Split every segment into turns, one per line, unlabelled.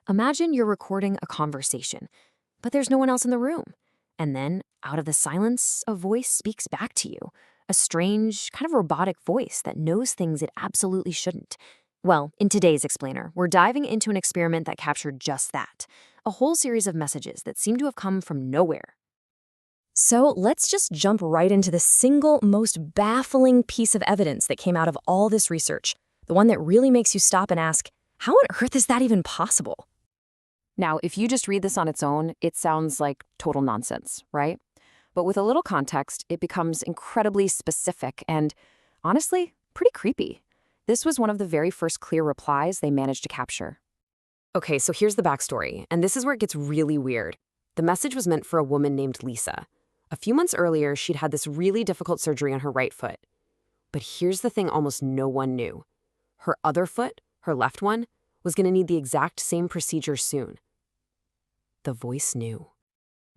Imagine you're recording a conversation, but there's no one else in the room. And then, out of the silence, a voice speaks back to you. A strange, kind of robotic voice that knows things it absolutely shouldn't. Well, in today's Explainer, we're diving into an experiment that captured just that. A whole series of messages that seem to have come from nowhere. So let's just jump right into the single most baffling piece of evidence that came out of all this research. The one that really makes you stop and ask, how on earth is that even possible?
Now, if you just read this on its own, it sounds like total nonsense, right? But with a little context, it becomes incredibly specific and, honestly, pretty creepy. This was one of the very first clear replies they managed to capture. Okay, so here's the backstory, and this is where it gets really weird. The message was meant for a woman named Lisa. A few months earlier, she'd had this really difficult surgery on her right foot. But here's the thing almost no one knew. Her other foot, her left one, was going to need the exact same procedure soon. The voice knew.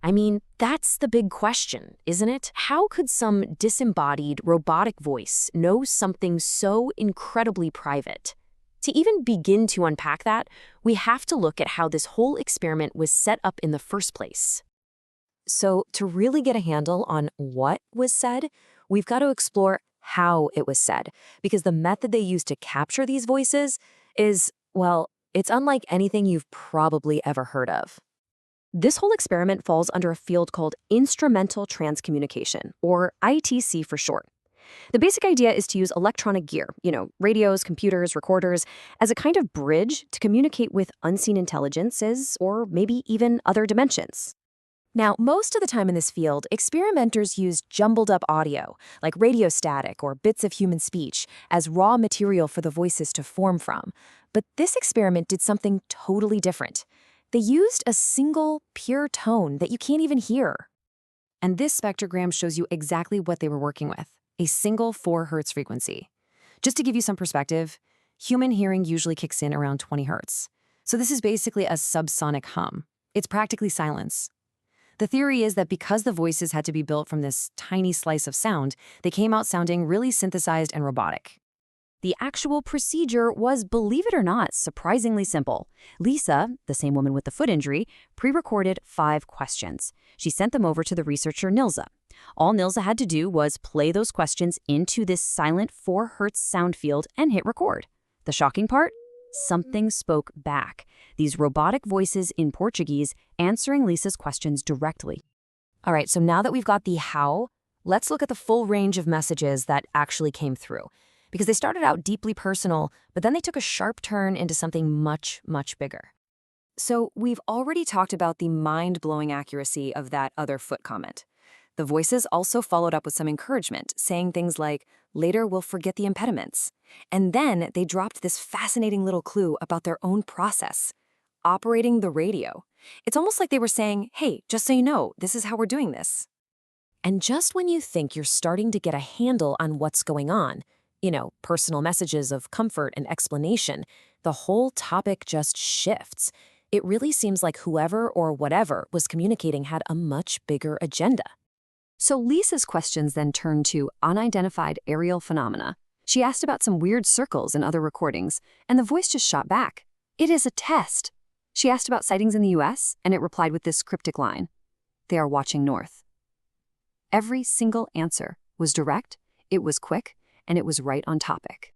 I mean, that's the big question, isn't it? How could some disembodied, robotic voice know something so incredibly private? To even begin to unpack that, we have to look at how this whole experiment was set up in the first place. So, to really get a handle on what was said, we've got to explore how it was said, because the method they used to capture these voices is, well, it's unlike anything you've probably ever heard of. This whole experiment falls under a field called instrumental transcommunication, or ITC for short. The basic idea is to use electronic gear, radios, computers, recorders, as a kind of bridge to communicate with unseen intelligences or maybe even other dimensions. Now, most of the time in this field, experimenters use jumbled up audio, like radio static or bits of human speech, as raw material for the voices to form from. But this experiment did something totally different. They used a single, pure tone that you can't even hear.
And this spectrogram shows you exactly what they were working with, a single 4 hertz frequency. Just to give you some perspective, human hearing usually kicks in around 20 hertz. So this is basically a subsonic hum. It's practically silence. The theory is that because the voices had to be built from this tiny slice of sound, they came out sounding really synthesized and robotic.
The actual procedure was, believe it or not, surprisingly simple. Lisa, the same woman with the foot injury, pre-recorded 5 questions. She sent them over to the researcher Nilza. All Nilza had to do was play those questions into this silent 4 hertz sound field and hit record. The shocking part? Something spoke back. These robotic voices in Portuguese answering Lisa's questions directly. All right, so now that we've got the how, let's look at the full range of messages that actually came through. Because they started out deeply personal, but then they took a sharp turn into something much, much bigger.
So we've already talked about the mind-blowing accuracy of that other foot comment. The voices also followed up with some encouragement, saying things like, later we'll forget the impediments. And then they dropped this fascinating little clue about their own process, operating the radio. It's almost like they were saying, hey, just so you know, this is how we're doing this.
And just when you think you're starting to get a handle on what's going on, personal messages of comfort and explanation, the whole topic just shifts. It really seems like whoever or whatever was communicating had a much bigger agenda.
So Lisa's questions then turned to unidentified aerial phenomena. She asked about some weird circles in other recordings, and the voice just shot back. It is a test. She asked about sightings in the US, and it replied with this cryptic line. They are watching north. Every single answer was direct, it was quick, and it was right on topic.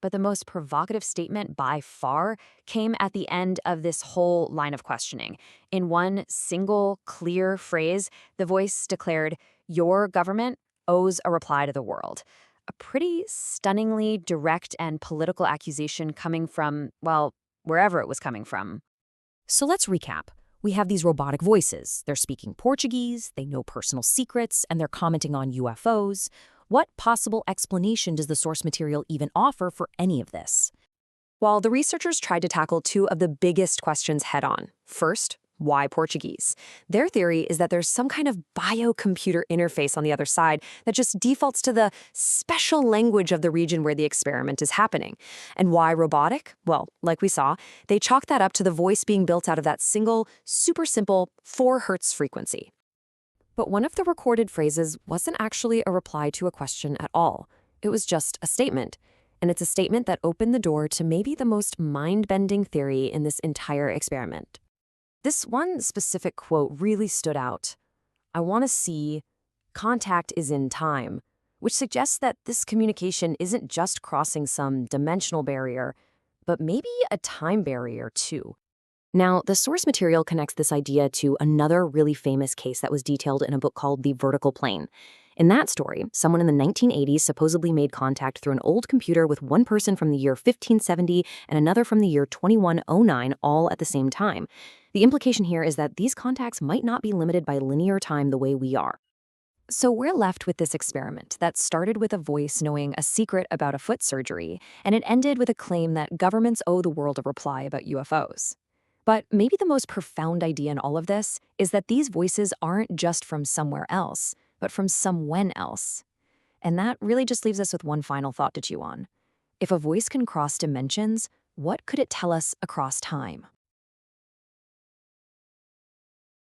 But the most provocative statement by far came at the end of this whole line of questioning. In one single, clear phrase, the voice declared, "Your government owes a reply to the world." A pretty stunningly direct and political accusation coming from, well, wherever it was coming from. So let's recap. We have these robotic voices. They're speaking Portuguese, they know personal secrets, and they're commenting on UFOs. What possible explanation does the source material even offer for any of this? While the researchers tried to tackle 2 of the biggest questions head-on. First, why Portuguese? Their theory is that there's some kind of biocomputer interface on the other side that just defaults to the special language of the region where the experiment is happening. And why robotic? Well, like we saw, they chalk that up to the voice being built out of that single, super simple 4 hertz frequency. But one of the recorded phrases wasn't actually a reply to a question at all. It was just a statement. And it's a statement that opened the door to maybe the most mind-bending theory in this entire experiment. This one specific quote really stood out. "I want to see contact is in time," which suggests that this communication isn't just crossing some dimensional barrier, but maybe a time barrier too. Now, the source material connects this idea to another really famous case that was detailed in a book called The Vertical Plane. In that story, someone in the 1980s supposedly made contact through an old computer with one person from the year 1570 and another from the year 2109, all at the same time. The implication here is that these contacts might not be limited by linear time the way we are. So we're left with this experiment that started with a voice knowing a secret about a foot surgery, and it ended with a claim that governments owe the world a reply about UFOs. But maybe the most profound idea in all of this is that these voices aren't just from somewhere else, but from somewhen else. And that really just leaves us with one final thought to chew on. If a voice can cross dimensions, what could it tell us across time?